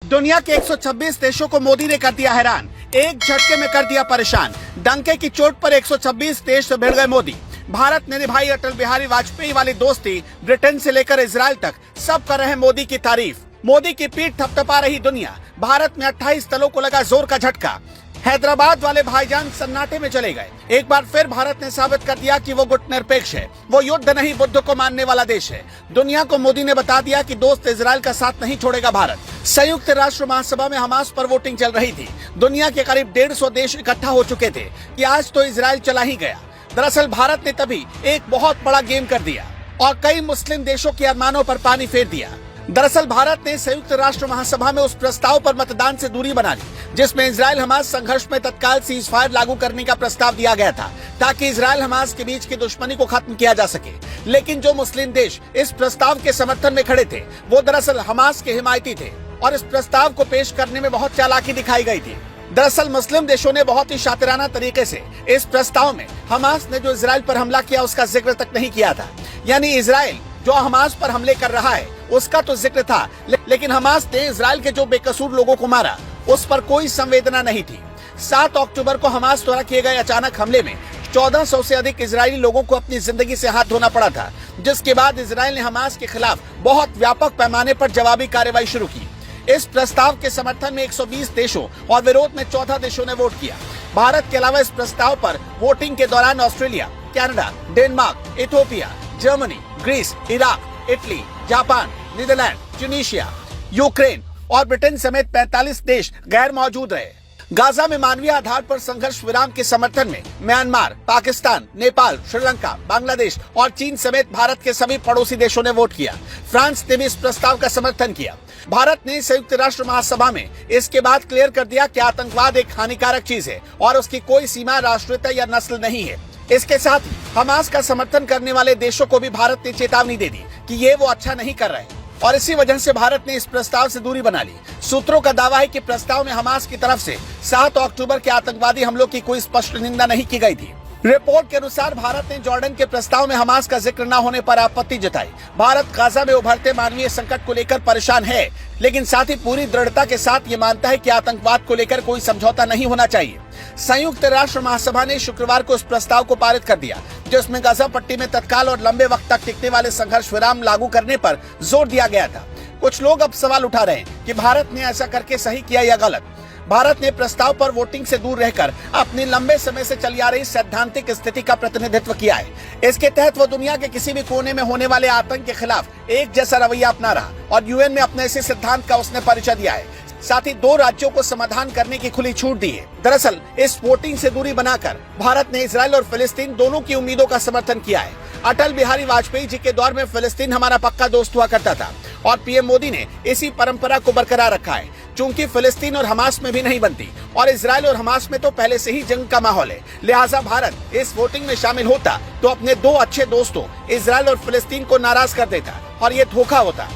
दुनिया के 126 देशों को मोदी ने कर दिया हैरान, एक झटके में कर दिया परेशान। डंके की चोट पर 126 देश से भिड़ गए मोदी। भारत ने निभाई अटल बिहारी वाजपेयी वाली दोस्ती, ब्रिटेन से लेकर इजराइल तक सब कर रहे मोदी की तारीफ। मोदी की पीठ थपथपा रही दुनिया। भारत में 28 दलों को लगा जोर का झटका। हैदराबाद वाले भाईजान सन्नाटे में चले गए। एक बार फिर भारत ने साबित कर दिया कि वो गुटनिरपेक्ष है, वो युद्ध नहीं बुद्ध को मानने वाला देश है। दुनिया को मोदी ने बता दिया कि दोस्त इजराइल का साथ नहीं छोड़ेगा भारत। संयुक्त राष्ट्र महासभा में हमास पर वोटिंग चल रही थी। दुनिया के करीब 150 देश इकट्ठा हो चुके थे कि आज तो इजराइल चला ही गया। दरअसल भारत ने तभी एक बहुत बड़ा गेम कर दिया और कई मुस्लिम देशों के अरमानों पर पानी फेर दिया। दरअसल भारत ने संयुक्त राष्ट्र महासभा में उस प्रस्ताव पर मतदान से दूरी बना ली जिसमें इजराइल हमास संघर्ष में तत्काल सीज फायर लागू करने का प्रस्ताव दिया गया था ताकि इजराइल हमास के बीच की दुश्मनी को खत्म किया जा सके। लेकिन जो मुस्लिम देश इस प्रस्ताव के समर्थन में खड़े थे वो दरअसल हमास के हिमायती थे और इस प्रस्ताव को पेश करने में बहुत चालाकी दिखाई गई थी। दरअसल मुस्लिम देशों ने बहुत ही शातिराना तरीके से इस प्रस्ताव में हमास ने जो इजराइल पर हमला किया उसका जिक्र तक नहीं किया था। यानी इजराइल जो हमास पर हमले कर रहा है उसका तो जिक्र था, लेकिन हमास ने इजराइल के जो बेकसूर लोगों को मारा उस पर कोई संवेदना नहीं थी। 7 अक्टूबर को हमास द्वारा किए गए अचानक हमले में 1400 से अधिक इजरायली लोगों को अपनी जिंदगी से हाथ धोना पड़ा था, जिसके बाद इजराइल ने हमास के खिलाफ बहुत व्यापक पैमाने पर जवाबी कार्रवाई शुरू की। इस प्रस्ताव के समर्थन में 120 देशों और विरोध में 14 देशों ने वोट किया। भारत के अलावा इस प्रस्ताव पर वोटिंग के दौरान Australia, Canada, Denmark, Ethiopia, Germany, Greece, Iraq, Italy, Japan, Netherlands, Tunisia, Ukraine और ब्रिटेन समेत 45 देश गैर मौजूद रहे। गाजा में मानवीय आधार पर संघर्ष विराम के समर्थन में म्यांमार, पाकिस्तान, नेपाल, श्रीलंका, बांग्लादेश और चीन समेत भारत के सभी पड़ोसी देशों ने वोट किया। फ्रांस ने भी इस प्रस्ताव का समर्थन किया। भारत ने संयुक्त राष्ट्र महासभा में इसके बाद क्लियर कर दिया कि आतंकवाद एक हानिकारक चीज है और उसकी कोई सीमा, राष्ट्रीयता या नस्ल नहीं है। इसके साथ ही हमास का समर्थन करने वाले देशों को भी भारत ने चेतावनी दे दी कि ये वो अच्छा नहीं कर रहे और इसी वजह से भारत ने इस प्रस्ताव से दूरी बना ली। सूत्रों का दावा है कि प्रस्ताव में हमास की तरफ से 7 अक्टूबर के आतंकवादी हमलों की कोई स्पष्ट निंदा नहीं की गई थी। रिपोर्ट के अनुसार भारत ने जॉर्डन के प्रस्ताव में हमास का जिक्र न होने पर आपत्ति जताई। भारत गाजा में उभरते मानवीय संकट को लेकर परेशान है, लेकिन साथ ही पूरी दृढ़ता के साथ ये मानता है कि आतंकवाद को लेकर कोई समझौता नहीं होना चाहिए। संयुक्त राष्ट्र महासभा ने शुक्रवार को इस प्रस्ताव को पारित कर दिया जिसमें गाजा पट्टी में तत्काल और लंबे वक्त तक टिकने वाले संघर्ष विराम लागू करने पर जोर दिया गया था। कुछ लोग अब सवाल उठा रहे हैं कि भारत ने ऐसा करके सही किया या गलत। भारत ने प्रस्ताव पर वोटिंग से दूर रहकर अपनी लंबे समय से चली आ रही सैद्धांतिक स्थिति का प्रतिनिधित्व किया है। इसके तहत वो दुनिया के किसी भी कोने में होने वाले आतंक के खिलाफ एक जैसा रवैया अपना रहा और यूएन में अपने इसी सिद्धांत का उसने परिचय दिया है। साथ ही 2 राज्यों को समाधान करने की खुली छूट दी है। दरअसल इस वोटिंग से दूरी बनाकर भारत ने इजराइल और फिलिस्तीन दोनों की उम्मीदों का समर्थन किया है। अटल बिहारी वाजपेयी जी के दौर में फिलिस्तीन हमारा पक्का दोस्त हुआ करता था और पीएम मोदी ने इसी परंपरा को बरकरार रखा है। चूंकि फिलिस्तीन और हमास में भी नहीं बनती और इजराइल और हमास में तो पहले से ही जंग का माहौल है, लिहाजा भारत इस वोटिंग में शामिल होता तो अपने 2 अच्छे दोस्तों इजराइल और फिलिस्तीन को नाराज कर देता और ये धोखा होता।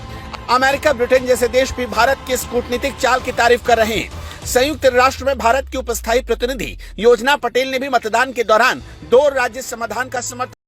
अमेरिका, ब्रिटेन जैसे देश भी भारत की इस कूटनीतिक चाल की तारीफ कर रहे हैं। संयुक्त राष्ट्र में भारत की उपस्थायी प्रतिनिधि योजना पटेल ने भी मतदान के दौरान 2 राज्य समाधान का समर्थन